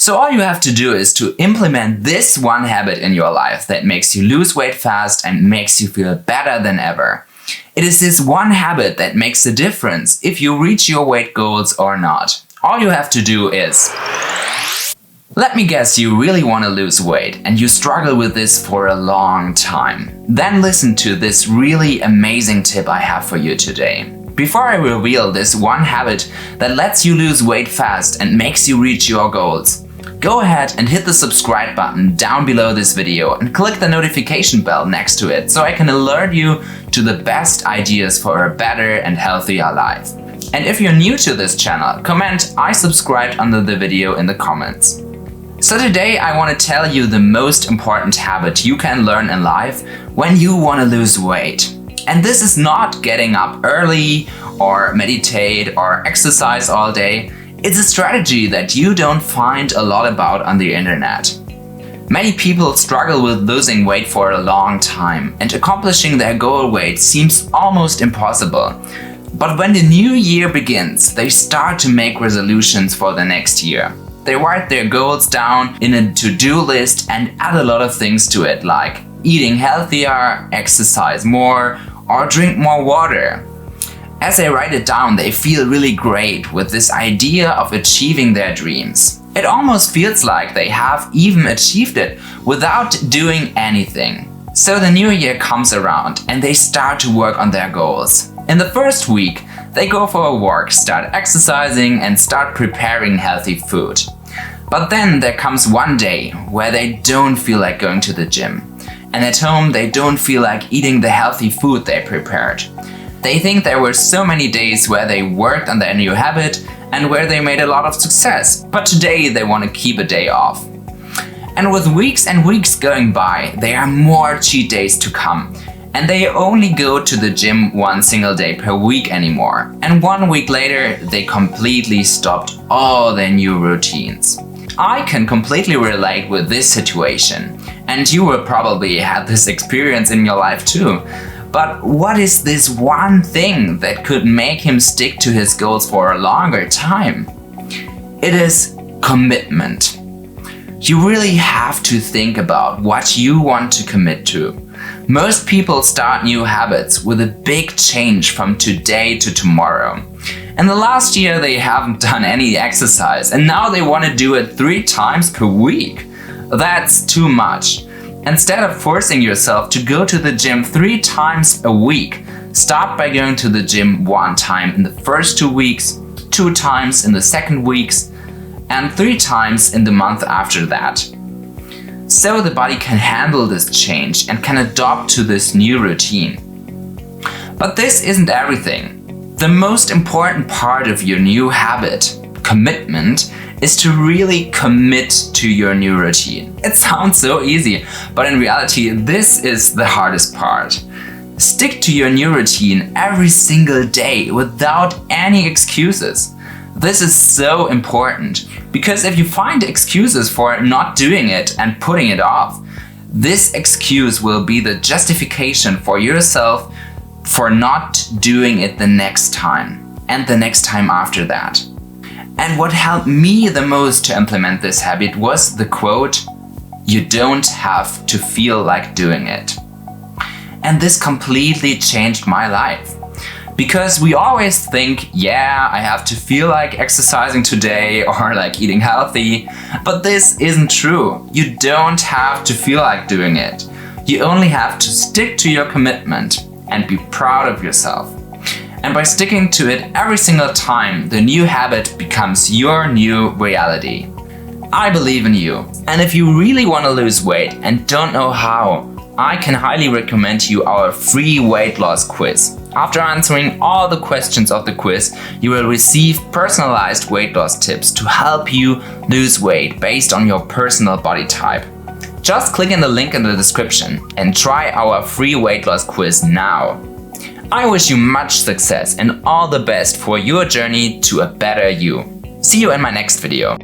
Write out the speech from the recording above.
So all you have to do is to implement this one habit in your life that makes you lose weight fast and makes you feel better than ever. It is this one habit that makes the difference if you reach your weight goals or not. All you have to do is... Let me guess, you really want to lose weight and you struggle with this for a long time. Then listen to this really amazing tip I have for you today. Before I reveal this one habit that lets you lose weight fast and makes you reach your goals, go ahead and hit the subscribe button down below this video and click the notification bell next to it so I can alert you to the best ideas for a better and healthier life. And if you're new to this channel, comment "I subscribed" under the video in the comments. So today I want to tell you the most important habit you can learn in life when you want to lose weight. And this is not getting up early or meditate or exercise all day. It's a strategy that you don't find a lot about on the internet. Many people struggle with losing weight for a long time, and accomplishing their goal weight seems almost impossible. But when the new year begins, they start to make resolutions for the next year. They write their goals down in a to-do list and add a lot of things to it, like eating healthier, exercise more, or drink more water. As they write it down, they feel really great with this idea of achieving their dreams. It almost feels like they have even achieved it without doing anything. So the new year comes around and they start to work on their goals. In the first week, they go for a walk, start exercising, and start preparing healthy food. But then there comes one day where they don't feel like going to the gym. And at home, they don't feel like eating the healthy food they prepared. They think there were so many days where they worked on their new habit and where they made a lot of success, but today they want to keep a day off. And with weeks and weeks going by, there are more cheat days to come. And they only go to the gym one single day per week anymore. And 1 week later, they completely stopped all their new routines. I can completely relate with this situation. And you will probably have this experience in your life too. But what is this one thing that could make him stick to his goals for a longer time? It is commitment. You really have to think about what you want to commit to. Most people start new habits with a big change from today to tomorrow. In the last year they haven't done any exercise and now they want to do it 3 times per week. That's too much. Instead of forcing yourself to go to the gym 3 times a week, start by going to the gym 1 time in the first 2 weeks, 2 times in the second weeks, and 3 times in the month after that. So the body can handle this change and can adopt to this new routine. But this isn't everything. The most important part of your new habit, commitment, is to really commit to your new routine. It sounds so easy, but in reality, this is the hardest part. Stick to your new routine every single day without any excuses. This is so important, because if you find excuses for not doing it and putting it off, this excuse will be the justification for yourself for not doing it the next time and the next time after that. And what helped me the most to implement this habit was the quote, "You don't have to feel like doing it." And this completely changed my life. Because we always think, yeah, I have to feel like exercising today or like eating healthy, but this isn't true. You don't have to feel like doing it. You only have to stick to your commitment and be proud of yourself. And by sticking to it every single time, the new habit becomes your new reality. I believe in you. And if you really want to lose weight and don't know how, I can highly recommend you our free weight loss quiz. After answering all the questions of the quiz, you will receive personalized weight loss tips to help you lose weight based on your personal body type. Just click in the link in the description and try our free weight loss quiz now. I wish you much success and all the best for your journey to a better you. See you in my next video.